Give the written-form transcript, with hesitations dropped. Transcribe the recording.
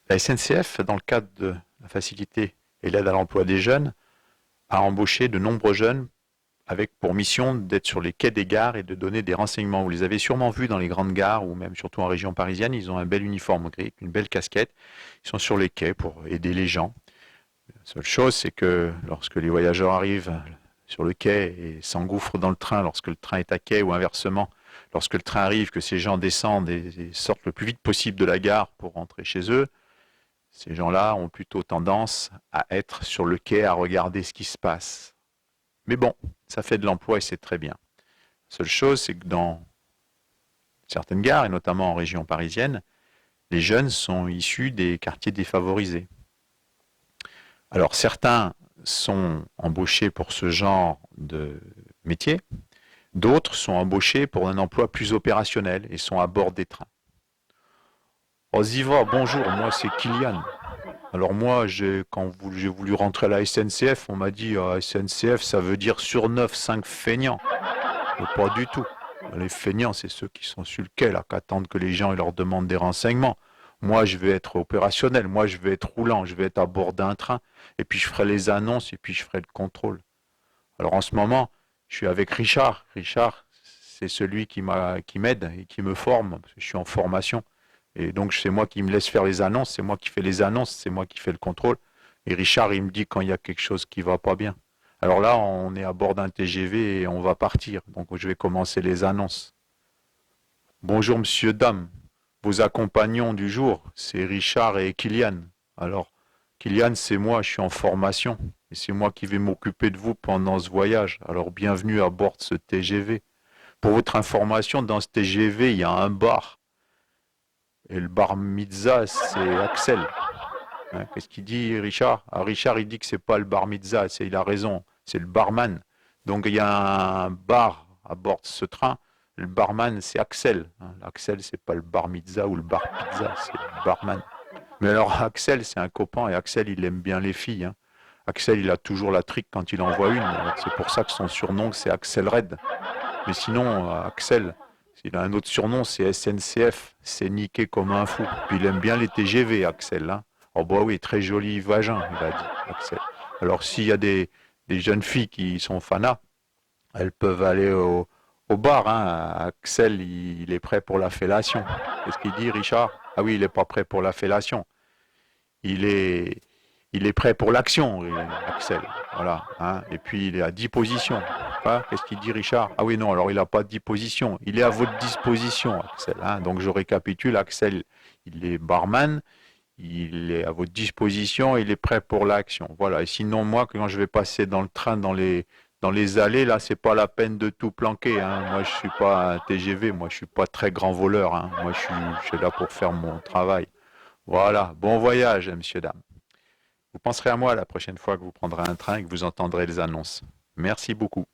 La SNCF, dans le cadre de la facilité et l'aide à l'emploi des jeunes, a embauché de nombreux jeunes avec pour mission d'être sur les quais des gares et de donner des renseignements. Vous les avez sûrement vus dans les grandes gares ou même surtout en région parisienne. Ils ont un bel uniforme gris, une belle casquette. Ils sont sur les quais pour aider les gens. La seule chose, c'est que lorsque les voyageurs arrivent sur le quai et s'engouffrent dans le train lorsque le train est à quai ou inversement, lorsque le train arrive, que ces gens descendent et sortent le plus vite possible de la gare pour rentrer chez eux, ces gens-là ont plutôt tendance à être sur le quai à regarder ce qui se passe. Mais bon, ça fait de l'emploi et c'est très bien. La seule chose, c'est que dans certaines gares, et notamment en région parisienne, les jeunes sont issus des quartiers défavorisés. Alors certains sont embauchés pour ce genre de métier, d'autres sont embauchés pour un emploi plus opérationnel et sont à bord des trains. Oh Ziva, bonjour, moi c'est Kylian. Alors moi, quand j'ai voulu rentrer à la SNCF, on m'a dit SNCF, ça veut dire sur 9, 5 feignants. Mais pas du tout. Les feignants, c'est ceux qui sont sur le quai, là, qui attendent que les gens leur demandent des renseignements. Moi, je vais être opérationnel, moi, je vais être roulant, je vais être à bord d'un train, et puis je ferai les annonces, et puis je ferai le contrôle. Alors en ce moment, je suis avec Richard. Richard, c'est celui qui m'aide et qui me forme, parce que je suis en formation. Et donc, c'est moi qui me laisse faire les annonces, c'est moi qui fais les annonces, c'est moi qui fais le contrôle. Et Richard, il me dit quand il y a quelque chose qui va pas bien. Alors là, on est à bord d'un TGV et on va partir. Donc, je vais commencer les annonces. Bonjour, monsieur, dame. Vos accompagnants du jour, c'est Richard et Kylian. Alors, Kylian, c'est moi, je suis en formation. Et c'est moi qui vais m'occuper de vous pendant ce voyage. Alors, bienvenue à bord de ce TGV. Pour votre information, dans ce TGV, il y a un bar. Et le bar mitzvah, c'est Axel. Hein, qu'est-ce qu'il dit, Richard? Richard, il dit que c'est pas le bar mitzvah, il a raison, c'est le barman. Donc il y a un bar à bord de ce train. Le barman, c'est Axel. Hein. Axel, c'est pas le bar mitzvah ou le bar pizza, c'est le barman. Mais alors Axel, c'est un copain et Axel, il aime bien les filles. Hein. Axel, il a toujours la trique quand il en voit une. Alors c'est pour ça que son surnom, c'est Axel Red. Mais sinon, Axel, il a un autre surnom, c'est SNCF. C'est niqué comme un fou. Puis il aime bien les TGV, Axel. Hein. Oh bah oui, très joli vagin, il a dit, Axel. Alors s'il y a des jeunes filles qui sont fanas, elles peuvent aller au bar. Hein. Axel, il est prêt pour la fellation. Qu'est-ce qu'il dit, Richard? Ah oui, il n'est pas prêt pour la fellation. Il est, il est prêt pour l'action, Axel. Voilà. Hein. Et puis il est à 10 positions. Hein. Qu'est-ce qu'il dit, Richard? Ah oui, non, alors il n'a pas 10 positions. Il est à votre disposition, Axel. Hein. Donc je récapitule, Axel, il est barman, il est à votre disposition, il est prêt pour l'action. Voilà. Et sinon, moi, quand je vais passer dans le train, dans les allées, là, c'est pas la peine de tout planquer. Hein. Moi, je suis pas un TGV, moi, je suis pas très grand voleur. Hein. Moi, je suis là pour faire mon travail. Voilà. Bon voyage, messieurs, dames. Vous penserez à moi la prochaine fois que vous prendrez un train et que vous entendrez les annonces. Merci beaucoup.